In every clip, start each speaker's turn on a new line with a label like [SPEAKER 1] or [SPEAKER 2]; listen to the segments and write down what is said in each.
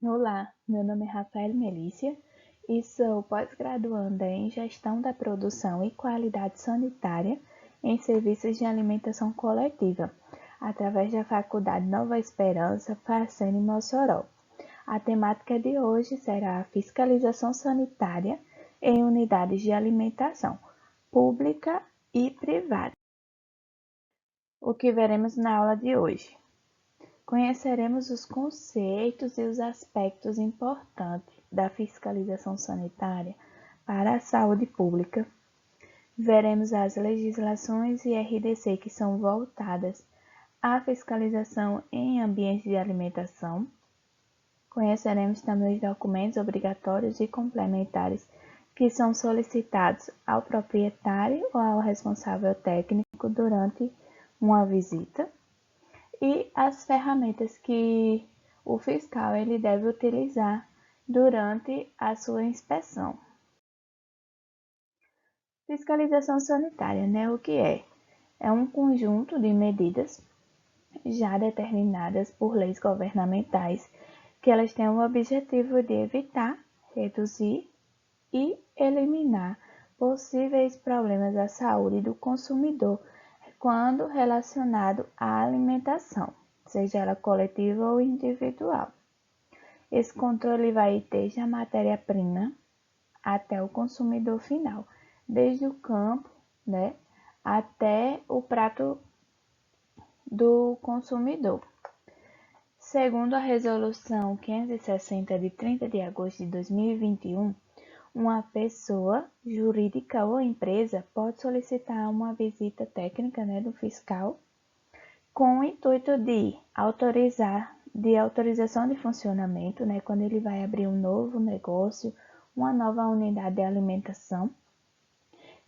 [SPEAKER 1] Olá, meu nome é Rafael Melícia e sou pós-graduanda em Gestão da Produção e Qualidade Sanitária em Serviços de Alimentação Coletiva, através da Faculdade Nova Esperança, Facene Mossoró. A temática de hoje será a fiscalização sanitária em unidades de alimentação pública e privada. O que veremos na aula de hoje? Conheceremos os conceitos e os aspectos importantes da fiscalização sanitária para a saúde pública. Veremos as legislações e RDC que são voltadas à fiscalização em ambientes de alimentação. Conheceremos também os documentos obrigatórios e complementares que são solicitados ao proprietário ou ao responsável técnico durante uma visita e as ferramentas que o fiscal ele deve utilizar durante a sua inspeção. Fiscalização sanitária, né? O que é? É um conjunto de medidas já determinadas por leis governamentais que elas têm o objetivo de evitar, reduzir e eliminar possíveis problemas à saúde do consumidor quando relacionado à alimentação, seja ela coletiva ou individual. Esse controle vai desde a matéria-prima até o consumidor final, desde o campo, né, até o prato do consumidor. Segundo a Resolução 560 de 30 de agosto de 2021, uma pessoa jurídica ou empresa pode solicitar uma visita técnica, né, do fiscal com o intuito de autorização de funcionamento, né, quando ele vai abrir um novo negócio, uma nova unidade de alimentação,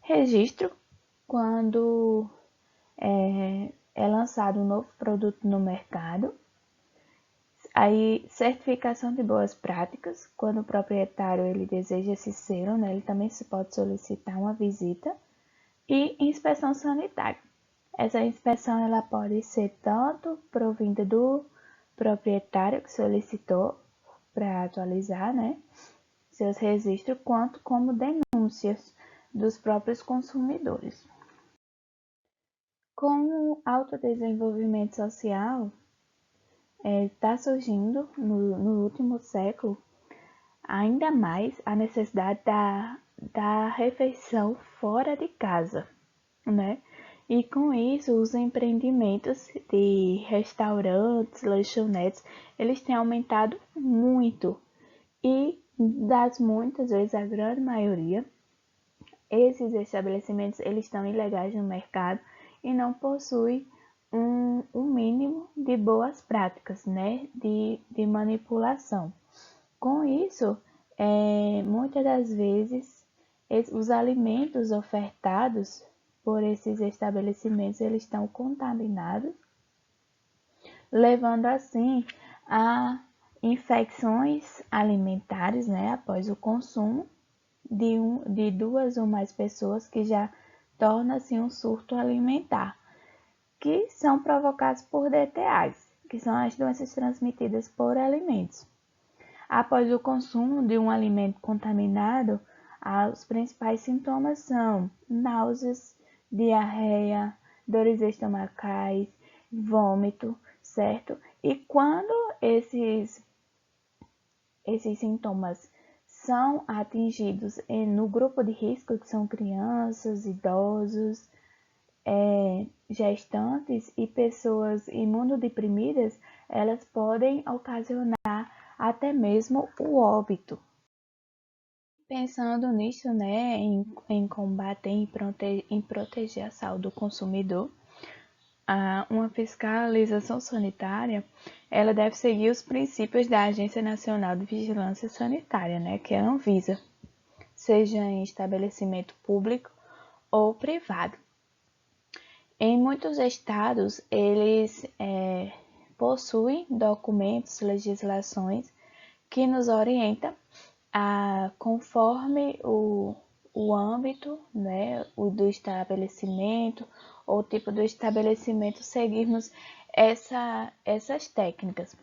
[SPEAKER 1] registro quando é lançado um novo produto no mercado, aí certificação de boas práticas, quando o proprietário ele deseja esse selo, né, ele também se pode solicitar uma visita, e inspeção sanitária. Essa inspeção ela pode ser tanto provinda do proprietário que solicitou para atualizar, né, seus registros, quanto como denúncias dos próprios consumidores. Com o alto desenvolvimento social, está surgindo no último século ainda mais a necessidade da refeição fora de casa, né? E com isso, os empreendimentos de restaurantes, lanchonetes, eles têm aumentado muito. E das muitas vezes, a grande maioria, esses estabelecimentos eles estão ilegais no mercado e não possuem um mínimo de boas práticas, né, de manipulação. Com isso, muitas das vezes, os alimentos ofertados por esses estabelecimentos eles estão contaminados, levando assim a infecções alimentares, né, após o consumo de duas ou mais pessoas, que já torna-se um surto alimentar, que são provocados por DTAs, que são as doenças transmitidas por alimentos. Após o consumo de um alimento contaminado, os principais sintomas são náuseas, diarreia, dores estomacais, vômito, certo? E quando esses sintomas são atingidos no grupo de risco, que são crianças, idosos, gestantes e pessoas imunodeprimidas, elas podem ocasionar até mesmo o óbito. Pensando nisso, né, em combater em proteger a saúde do consumidor, uma fiscalização sanitária, ela deve seguir os princípios da Agência Nacional de Vigilância Sanitária, né, que é a Anvisa, seja em estabelecimento público ou privado. Em muitos estados, eles possuem documentos, legislações que nos orientam conforme o âmbito, né, o do estabelecimento ou o tipo do estabelecimento, seguirmos essas técnicas.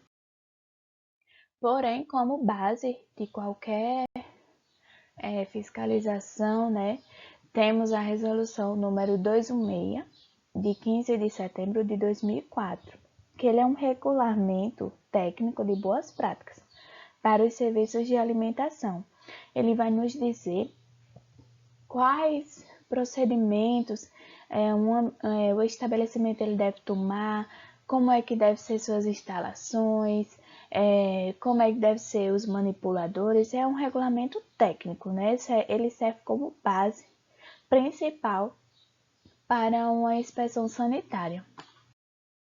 [SPEAKER 1] Porém, como base de qualquer fiscalização, né, temos a resolução número 216, de 15 de setembro de 2004, que ele é um regulamento técnico de boas práticas para os serviços de alimentação. Ele vai nos dizer quais procedimentos o estabelecimento ele deve tomar, como é que devem ser suas instalações, como é que devem ser os manipuladores. É um regulamento técnico, né? Ele serve como base principal para uma inspeção sanitária.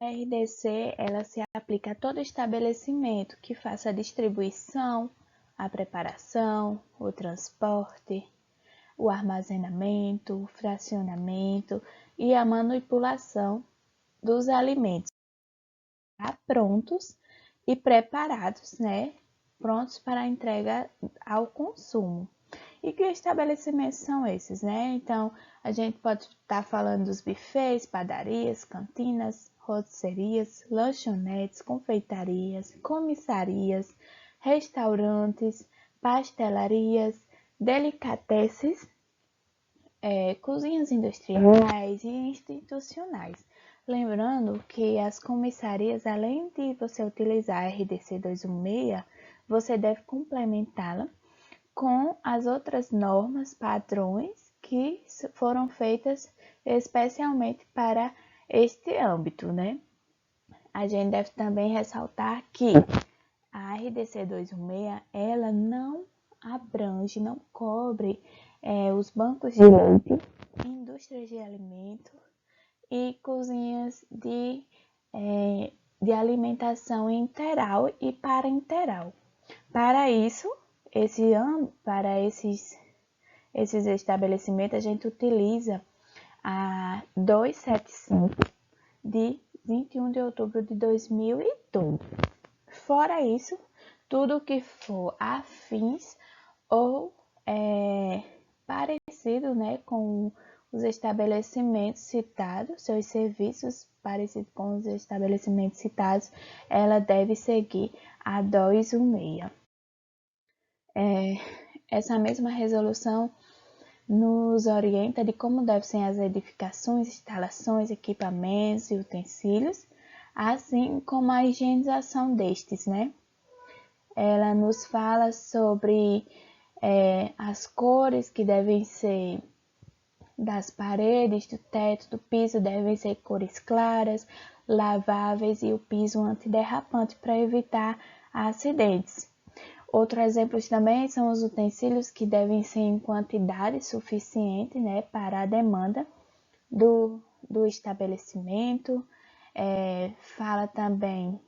[SPEAKER 1] A RDC ela se aplica a todo estabelecimento que faça a distribuição, a preparação, o transporte, o armazenamento, o fracionamento e a manipulação dos alimentos prontos e preparados, né? Prontos para a entrega ao consumo. E que estabelecimentos são esses, né? Então, a gente pode estar falando dos bufês, padarias, cantinas, rotisserias, lanchonetes, confeitarias, comissarias, restaurantes, pastelarias, delicatesses, cozinhas industriais e institucionais. Lembrando que as comissarias, além de você utilizar a RDC 216, você deve complementá-la com as outras normas, padrões que foram feitas especialmente para este âmbito, né? A gente deve também ressaltar que a RDC 216, ela não abrange, não cobre os bancos de leite, indústrias de alimento e cozinhas de alimentação interal e parenteral. Para isso, para esses estabelecimentos, a gente utiliza a 275 de 21 de outubro de 2012. Fora isso, tudo que for afins ou parecido, né, com os estabelecimentos citados, seus serviços parecidos com os estabelecimentos citados, ela deve seguir a 216. Essa mesma resolução nos orienta de como devem ser as edificações, instalações, equipamentos e utensílios, assim como a higienização destes, né? Ela nos fala sobre as cores que devem ser das paredes, do teto, do piso, devem ser cores claras, laváveis e o piso antiderrapante para evitar acidentes. Outros exemplos também são os utensílios que devem ser em quantidade suficiente, né, para a demanda do estabelecimento. Fala também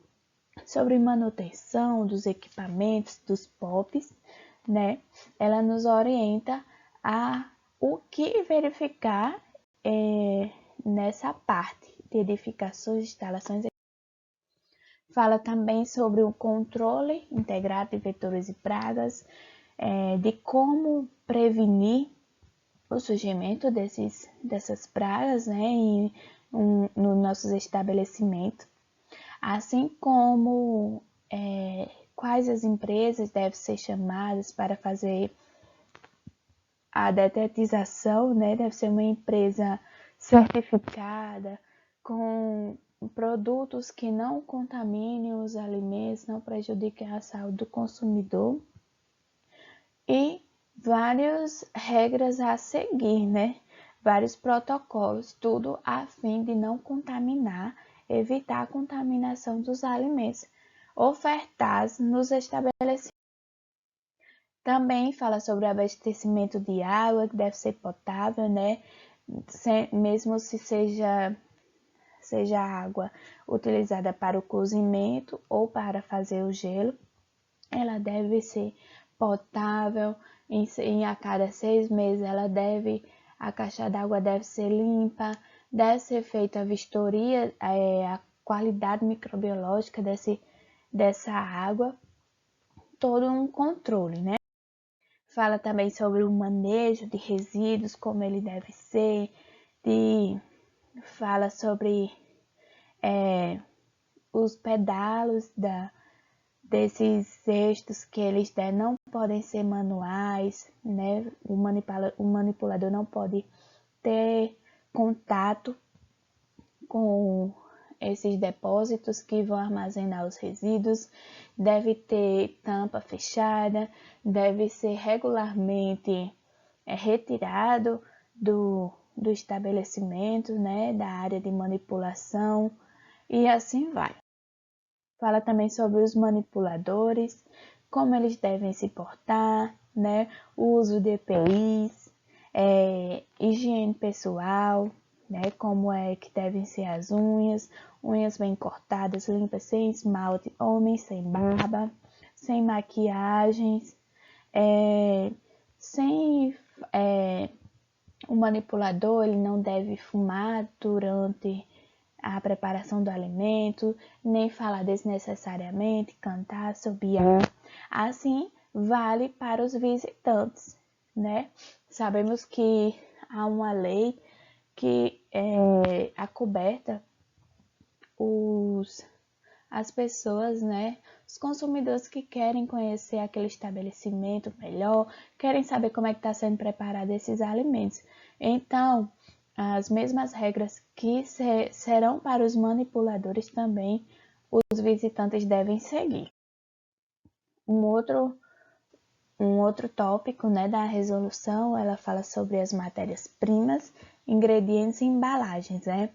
[SPEAKER 1] sobre manutenção dos equipamentos, dos POPs, né? Ela nos orienta a o que verificar nessa parte de edificações, instalações. Fala também sobre o controle integrado de vetores e pragas, de como prevenir o surgimento dessas pragas, né, nos nossos estabelecimentos, assim como quais as empresas devem ser chamadas para fazer a detetização, né, deve ser uma empresa certificada, com produtos que não contaminem os alimentos, não prejudiquem a saúde do consumidor e várias regras a seguir, né? Vários protocolos, tudo a fim de não contaminar, evitar a contaminação dos alimentos ofertados nos estabelecimentos. Também fala sobre o abastecimento de água, que deve ser potável, né? Mesmo se seja água utilizada para o cozimento ou para fazer o gelo, ela deve ser potável. A cada 6 meses a caixa d'água deve ser limpa, deve ser feita a vistoria, a qualidade microbiológica dessa água, todo um controle, né? Fala também sobre o manejo de resíduos, como ele deve ser, fala sobre os pedalos desses cestos que eles não podem ser manuais, né? O manipulador não pode ter contato com esses depósitos que vão armazenar os resíduos, deve ter tampa fechada, deve ser regularmente retirado do estabelecimento, né, da área de manipulação, e assim vai. Fala também sobre os manipuladores, como eles devem se portar, né, o uso de EPIs, higiene pessoal, né, como é que devem ser as unhas bem cortadas, limpas, sem esmalte, homens sem barba, sem maquiagens, o manipulador ele não deve fumar durante a preparação do alimento, nem falar desnecessariamente, cantar, assobiar. Assim, vale para os visitantes, né? Sabemos que há uma lei que acoberta as pessoas, né? Os consumidores que querem conhecer aquele estabelecimento melhor, querem saber como é que está sendo preparado esses alimentos. Então, as mesmas regras que serão para os manipuladores também, os visitantes devem seguir. Um outro tópico, né, da resolução, ela fala sobre as matérias-primas, ingredientes e embalagens, né?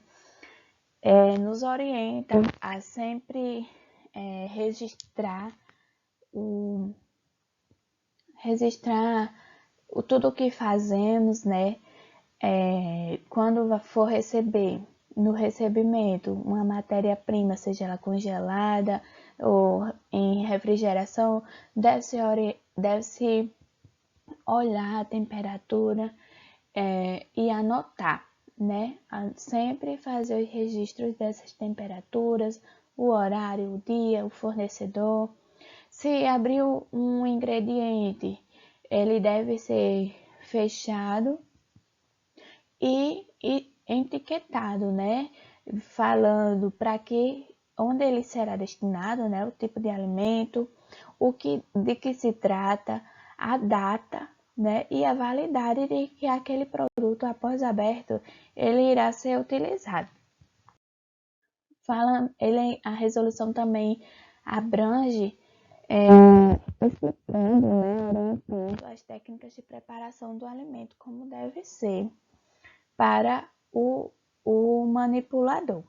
[SPEAKER 1] Nos orienta a sempre registrar tudo o que fazemos, né? Quando for receber no recebimento uma matéria-prima, seja ela congelada ou em refrigeração, deve-se olhar a temperatura e anotar, né? Sempre fazer os registros dessas temperaturas, o horário, o dia, o fornecedor. Se abriu um ingrediente, ele deve ser fechado e etiquetado, né? Falando para onde ele será destinado, né? O tipo de alimento, de que se trata, a data, né? E a validade de que aquele produto, após aberto, ele irá ser utilizado. A resolução também abrange explicando, né, orientando as técnicas de preparação do alimento, como deve ser para o manipulador.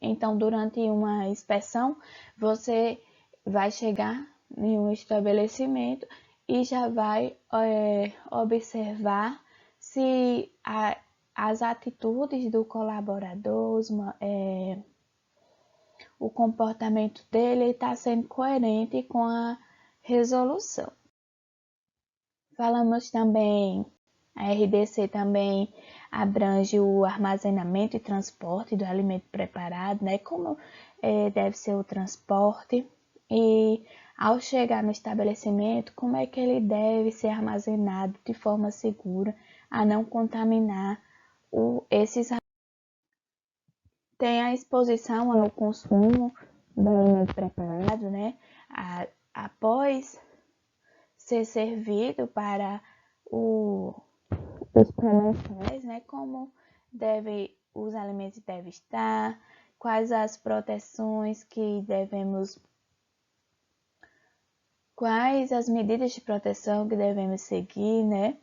[SPEAKER 1] Então, durante uma inspeção, você vai chegar em um estabelecimento e já vai observar se as atitudes do colaborador, o comportamento dele está sendo coerente com a resolução. Falamos também, a RDC também abrange o armazenamento e transporte do alimento preparado, né? Como deve ser o transporte e ao chegar no estabelecimento, como é que ele deve ser armazenado de forma segura a não contaminar esses alimentos. Tem a exposição ao consumo do alimento preparado, né? Após ser servido para os comensais, né? Como os alimentos devem estar, quais as proteções que quais as medidas de proteção que devemos seguir, né?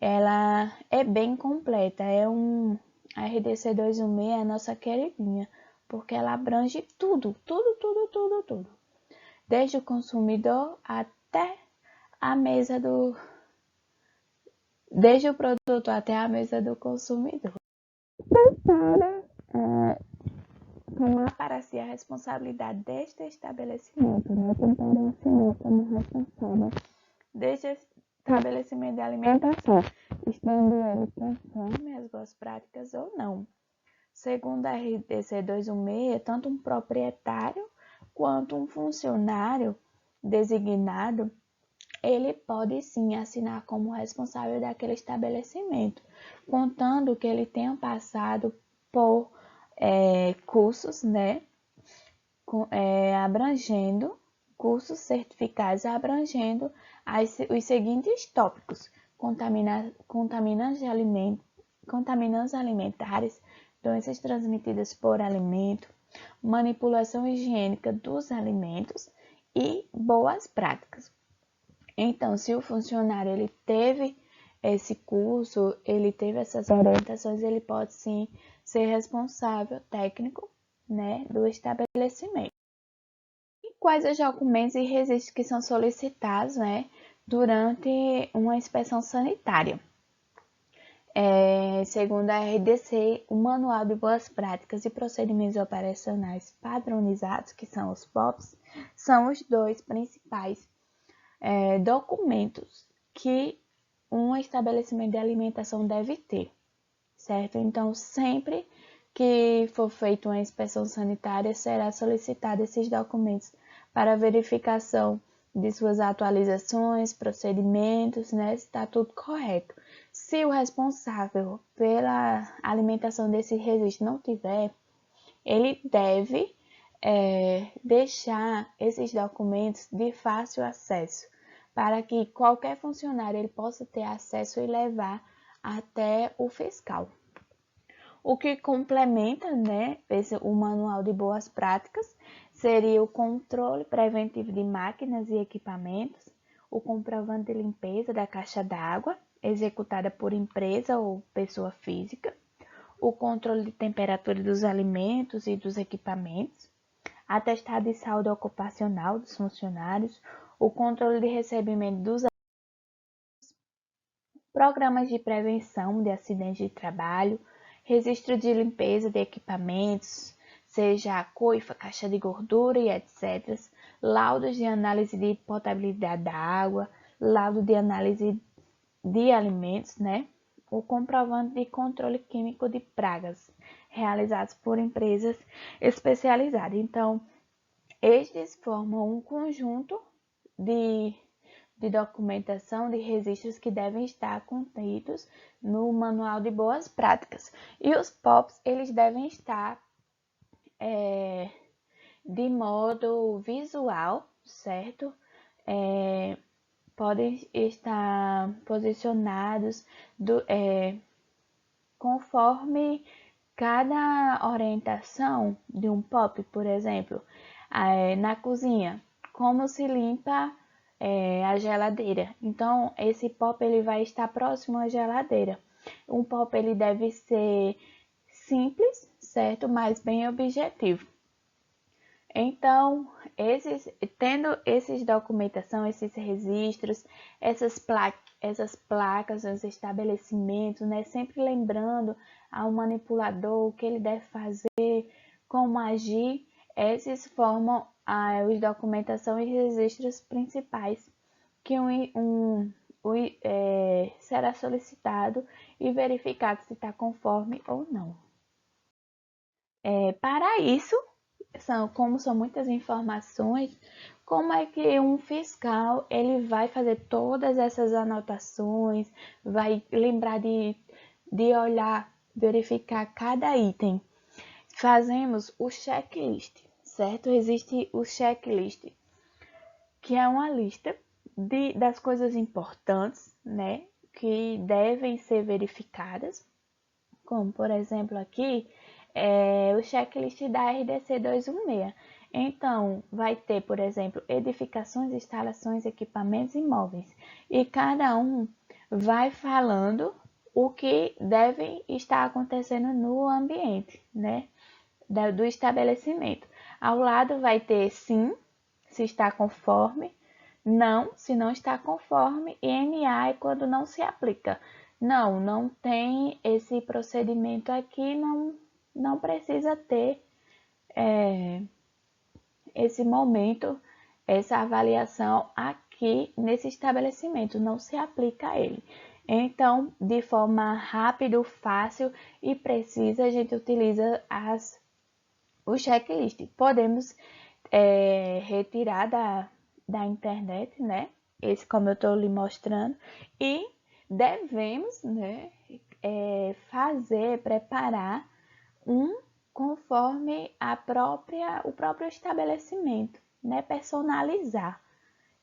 [SPEAKER 1] Ela é bem completa, a RDC 216 é a nossa queridinha, porque ela abrange tudo, desde o consumidor até desde o produto até a mesa do consumidor. Tomar para si a responsabilidade deste estabelecimento, né? Tentar assinar como responsável deste estabelecimento de alimentação, estando ele conforme as boas práticas ou não. Segundo a RDC 216, tanto um proprietário quanto um funcionário designado, ele pode sim assinar como responsável daquele estabelecimento, contando que ele tenha passado por cursos, né, abrangendo cursos certificados abrangendo os seguintes tópicos: contaminantes alimentares, doenças transmitidas por alimento, manipulação higiênica dos alimentos e boas práticas. Então, se o funcionário ele teve esse curso, ele teve essas orientações, ele pode sim ser responsável técnico, né, do estabelecimento. E quais os documentos e registros que são solicitados, né, durante uma inspeção sanitária? Segundo a RDC, o Manual de Boas Práticas e Procedimentos Operacionais Padronizados, que são os POPs, são os dois principais documentos que um estabelecimento de alimentação deve ter, certo? Então, sempre que for feita uma inspeção sanitária, será solicitado esses documentos para verificação de suas atualizações, procedimentos, né? Se está tudo correto. Se o responsável pela alimentação desse registro não tiver, ele deve deixar esses documentos de fácil acesso, para que qualquer funcionário ele possa ter acesso e levar até o fiscal. O que complementa, né, o manual de boas práticas seria o controle preventivo de máquinas e equipamentos, o comprovante de limpeza da caixa d'água, executada por empresa ou pessoa física, o controle de temperatura dos alimentos e dos equipamentos, atestado de saúde ocupacional dos funcionários, o controle de recebimento dos programas de prevenção de acidentes de trabalho, registro de limpeza de equipamentos, seja a coifa, caixa de gordura e etc., laudos de análise de potabilidade da água, laudo de análise de alimentos, né? O comprovante de controle químico de pragas, realizados por empresas especializadas. Então, estes formam um conjunto de documentação de registros que devem estar contidos no Manual de Boas Práticas. E os POPs, eles devem estar de modo visual, certo? Podem estar posicionados conforme cada orientação de um POP, por exemplo, na cozinha, como se limpa a geladeira. Então, esse POP ele vai estar próximo à geladeira. Um POP ele deve ser simples, certo? Mas bem objetivo. Então, tendo esses documentação, esses registros, essas placas nos estabelecimentos, né? Sempre lembrando ao manipulador o que ele deve fazer, como agir, esses formam os documentação e registros principais que será solicitado e verificado se está conforme ou não. Para isso, como são muitas informações, como é que um fiscal ele vai fazer todas essas anotações, vai lembrar de olhar, verificar cada item? Fazemos o checklist, certo? Existe o checklist, que é uma lista das coisas importantes, né, que devem ser verificadas, como por exemplo aqui, o checklist da RDC 216. Então, vai ter, por exemplo, edificações, instalações, equipamentos e imóveis. E cada um vai falando o que deve estar acontecendo no ambiente, né, do estabelecimento. Ao lado vai ter sim, se está conforme, não, se não está conforme, e NA é quando não se aplica. Não tem esse procedimento aqui, não precisa ter esse momento, essa avaliação aqui nesse estabelecimento, não se aplica a ele. Então, de forma rápida, fácil e precisa, a gente utiliza o checklist. Podemos retirar da internet, né? Esse como eu estou lhe mostrando, e devemos, né, preparar um conforme o próprio estabelecimento, né, personalizar.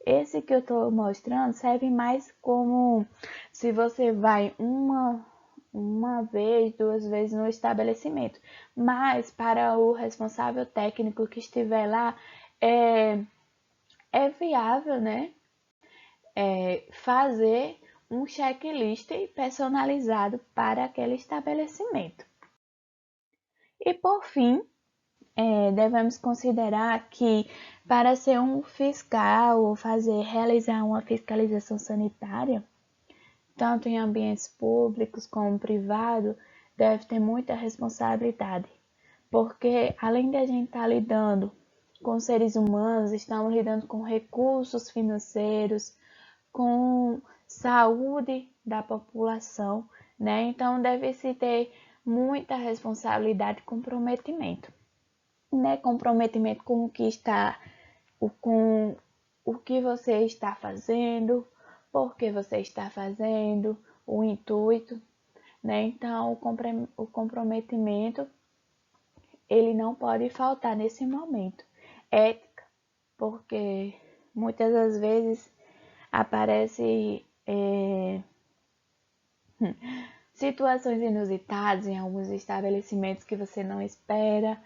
[SPEAKER 1] Esse que eu estou mostrando serve mais como se você vai uma vez, 2 vezes no estabelecimento. Mas para o responsável técnico que estiver lá, é viável, né? Fazer um checklist personalizado para aquele estabelecimento. E por fim, devemos considerar que para ser um fiscal ou realizar uma fiscalização sanitária, tanto em ambientes públicos como privados, deve ter muita responsabilidade, porque além de a gente estar lidando com seres humanos, estamos lidando com recursos financeiros, com saúde da população, né? Então deve-se ter muita responsabilidade e comprometimento, né? Comprometimento com o que com o que você está fazendo, por que você está fazendo, o intuito, né? Então o comprometimento ele não pode faltar nesse momento. Ética, porque muitas das vezes aparece situações inusitadas em alguns estabelecimentos que você não espera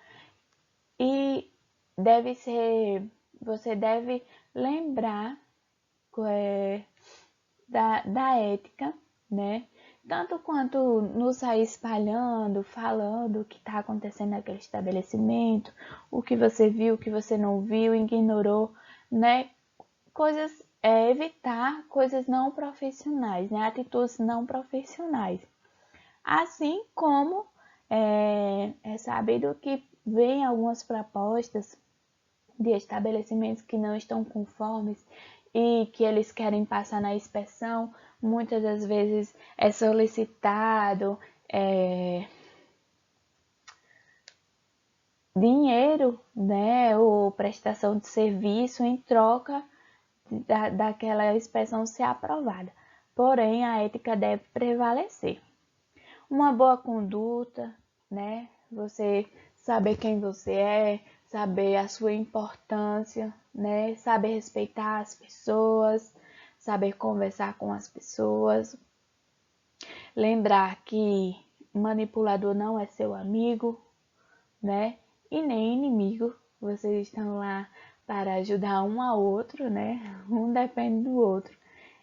[SPEAKER 1] e você deve lembrar da ética, né? Tanto quanto não sair espalhando, falando o que está acontecendo naquele estabelecimento, o que você viu, o que você não viu, ignorou, né? Evitar coisas não profissionais, né? Atitudes não profissionais. Assim como é sabido que vem algumas propostas de estabelecimentos que não estão conformes e que eles querem passar na inspeção, muitas das vezes é solicitado dinheiro, né, ou prestação de serviço em troca daquela inspeção ser aprovada. Porém, a ética deve prevalecer. Uma boa conduta, né? Você saber quem você é, saber a sua importância, né? Saber respeitar as pessoas, saber conversar com as pessoas. Lembrar que manipulador não é seu amigo, né? E nem inimigo. Vocês estão lá para ajudar um ao outro, né? Um depende do outro.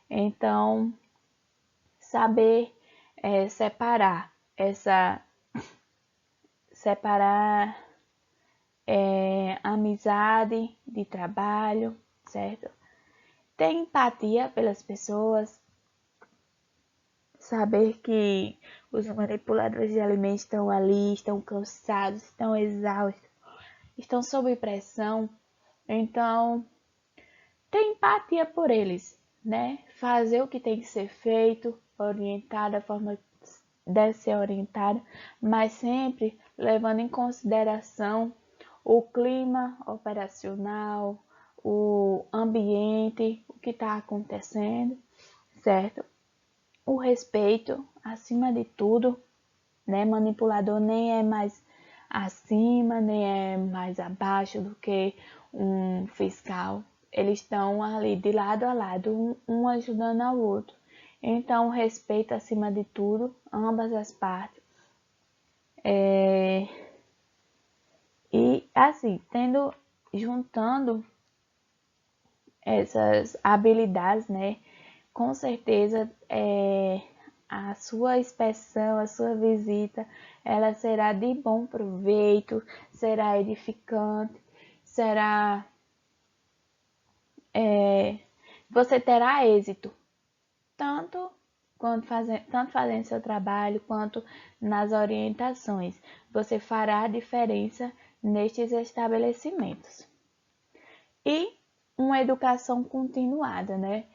[SPEAKER 1] Então, saber separar amizade de trabalho, certo? Ter empatia pelas pessoas, saber que os manipuladores de alimentos estão ali, estão cansados, estão exaustos, estão sob pressão, então ter empatia por eles, né? Fazer o que tem que ser feito, orientar da forma que deve ser orientada, mas sempre levando em consideração o clima operacional, o ambiente, o que está acontecendo, certo? O respeito, acima de tudo, né? Manipulador nem é mais acima, nem é mais abaixo do que um fiscal. Eles estão ali de lado a lado, um ajudando ao outro. Então, respeito acima de tudo, ambas as partes. E assim, juntando essas habilidades, né? Com certeza a sua inspeção, a sua visita, ela será de bom proveito, será edificante, você terá êxito, tanto fazendo seu trabalho quanto nas orientações. Você fará a diferença nestes estabelecimentos. E uma educação continuada, né?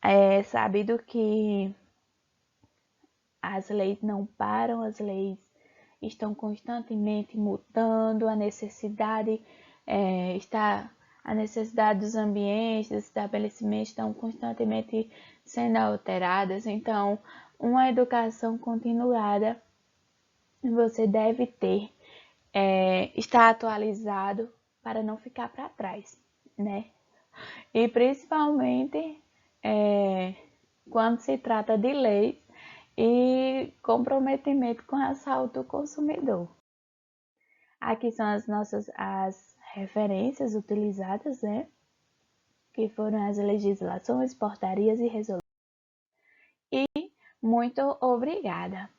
[SPEAKER 1] É sabido que as leis não param, as leis estão constantemente mudando, a necessidade dos ambientes, dos estabelecimentos estão constantemente sendo alteradas. Então, uma educação continuada você deve ter, estar atualizado para não ficar para trás. né? E principalmente quando se trata de leis e comprometimento com a saúde do consumidor. Aqui são as referências utilizadas, né? Que foram as legislações, portarias e resoluções. E muito obrigada!